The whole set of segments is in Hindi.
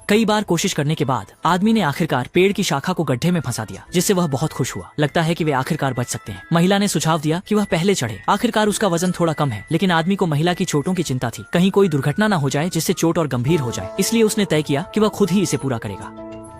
कई बार कोशिश करने के बाद आदमी ने आखिरकार पेड़ की शाखा को गड्ढे में फंसा दिया, जिससे वह बहुत खुश हुआ। लगता है कि वे आखिरकार बच सकते हैं। महिला ने सुझाव दिया कि वह पहले चढ़े। आखिरकार उसका वजन थोड़ा कम है, लेकिन आदमी को महिला की चोटों की चिंता थी। कहीं कोई दुर्घटना न हो जाए जिससे चोट और गंभीर हो जाए, इसलिए उसने तय किया कि वह खुद ही इसे पूरा करेगा।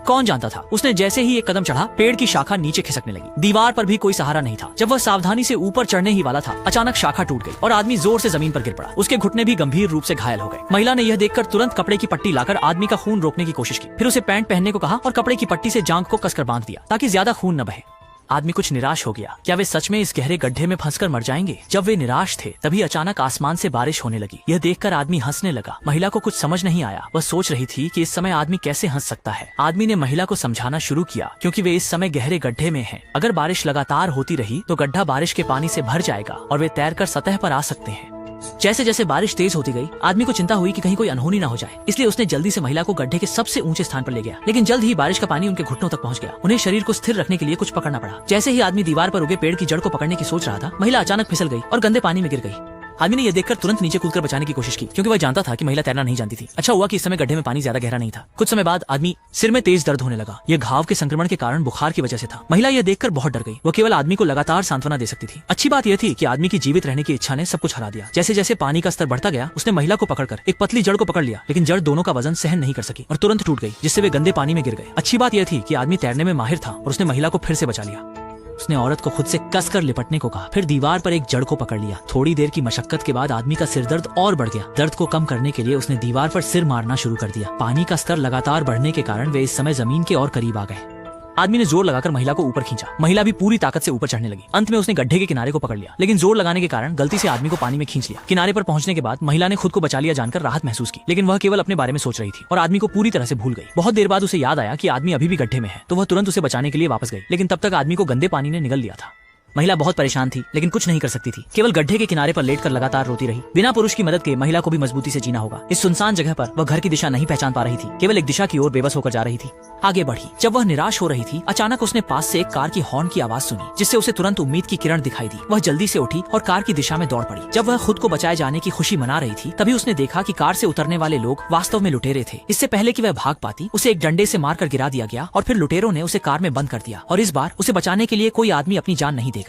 कौन जानता था, उसने जैसे ही एक कदम चढ़ा, पेड़ की शाखा नीचे खिसकने लगी। दीवार पर भी कोई सहारा नहीं था। जब वह सावधानी से ऊपर चढ़ने ही वाला था, अचानक शाखा टूट गई और आदमी जोर से जमीन पर गिर पड़ा। उसके घुटने भी गंभीर रूप से घायल हो गए। महिला ने यह देखकर तुरंत कपड़े की पट्टी लाकर आदमी का खून रोकने की कोशिश की। फिर उसे पैंट पहनने को कहा और कपड़े की पट्टी से जांघ को कसकर बांध दिया ताकि ज्यादा खून न बहे। आदमी कुछ निराश हो गया। क्या वे सच में इस गहरे गड्ढे में फंसकर मर जाएंगे? जब वे निराश थे, तभी अचानक आसमान से बारिश होने लगी। यह देखकर आदमी हंसने लगा। महिला को कुछ समझ नहीं आया। वह सोच रही थी कि इस समय आदमी कैसे हंस सकता है। आदमी ने महिला को समझाना शुरू किया, क्योंकि वे इस समय गहरे गड्ढे में हैं। अगर बारिश लगातार होती रही तो गड्ढा बारिश के पानी से भर जाएगा और वे तैरकर सतह पर आ सकते हैं। जैसे जैसे बारिश तेज होती गई, आदमी को चिंता हुई कि कहीं कोई अनहोनी ना हो जाए, इसलिए उसने जल्दी से महिला को गड्ढे के सबसे ऊंचे स्थान पर ले गया। लेकिन जल्द ही बारिश का पानी उनके घुटनों तक पहुंच गया। उन्हें शरीर को स्थिर रखने के लिए कुछ पकड़ना पड़ा। जैसे ही आदमी दीवार पर उगे पेड़ की जड़ को पकड़ने की सोच रहा था, महिला अचानक फिसल गई और गंदे पानी में गिर गई। आदमी ने यह देखकर तुरंत नीचे कूदकर बचाने की कोशिश की, क्योंकि वह जानता था कि महिला तैरना नहीं जानती थी। अच्छा हुआ कि इस समय गड्ढे में पानी ज्यादा गहरा नहीं था। कुछ समय बाद आदमी सिर में तेज दर्द होने लगा। यह घाव के संक्रमण के कारण बुखार की वजह से था। महिला यह देखकर बहुत डर गई। वह केवल आदमी को लगातार सांत्वना दे सकती थी। अच्छी बात यह थी कि आदमी की जीवित रहने की इच्छा ने सब कुछ हरा दिया। जैसे जैसे पानी का स्तर बढ़ता गया, उसने महिला को पकड़कर एक पतली जड़ को पकड़ लिया, लेकिन जड़ दोनों का वजन सहन नहीं कर सकी और तुरंत टूट गई, जिससे वे गंदे पानी में गिर गए। अच्छी बात यह थी कि आदमी तैरने में माहिर था और उसने महिला को फिर से बचा लिया। उसने औरत को खुद से कसकर लिपटने को कहा, फिर दीवार पर एक जड़ को पकड़ लिया। थोड़ी देर की मशक्कत के बाद आदमी का सिर दर्द और बढ़ गया। दर्द को कम करने के लिए उसने दीवार पर सिर मारना शुरू कर दिया। पानी का स्तर लगातार बढ़ने के कारण वे इस समय जमीन के और करीब आ गए। आदमी ने जोर लगाकर महिला को ऊपर खींचा। महिला भी पूरी ताकत से ऊपर चढ़ने लगी। अंत में उसने गड्ढे के किनारे को पकड़ लिया, लेकिन जोर लगाने के कारण गलती से आदमी को पानी में खींच लिया। किनारे पर पहुंचने के बाद महिला ने खुद को बचा लिया जानकर राहत महसूस की, लेकिन वह केवल अपने बारे में सोच रही थी और आदमी को पूरी तरह से भूल गई। बहुत देर बाद उसे याद आया कि आदमी अभी भी गड्ढे में है, तो वह तुरंत उसे बचाने के लिए वापस गई, लेकिन तब तक आदमी को गंदे पानी ने निगल लिया था। महिला बहुत परेशान थी, लेकिन कुछ नहीं कर सकती थी। केवल गड्ढे के किनारे पर लेटकर लगातार रोती रही। बिना पुरुष की मदद के महिला को भी मजबूती से जीना होगा। इस सुनसान जगह पर वह घर की दिशा नहीं पहचान पा रही थी, केवल एक दिशा की ओर बेबस होकर जा रही थी। आगे बढ़ी। जब वह निराश हो रही थी, अचानक उसने पास से एक कार की हॉर्न की आवाज सुनी, जिससे उसे तुरंत उम्मीद की किरण दिखाई दी। वह जल्दी से उठी और कार की दिशा में दौड़ पड़ी। जब वह खुद को बचाए जाने की खुशी मना रही थी, तभी उसने देखा कि कार से उतरने वाले लोग वास्तव में लुटेरे थे। इससे पहले कि वह भाग पाती, उसे एक डंडे से मारकर गिरा दिया गया और फिर लुटेरों ने उसे कार में बंद कर दिया। और इस बार उसे बचाने के लिए कोई आदमी अपनी जान नहीं देगा।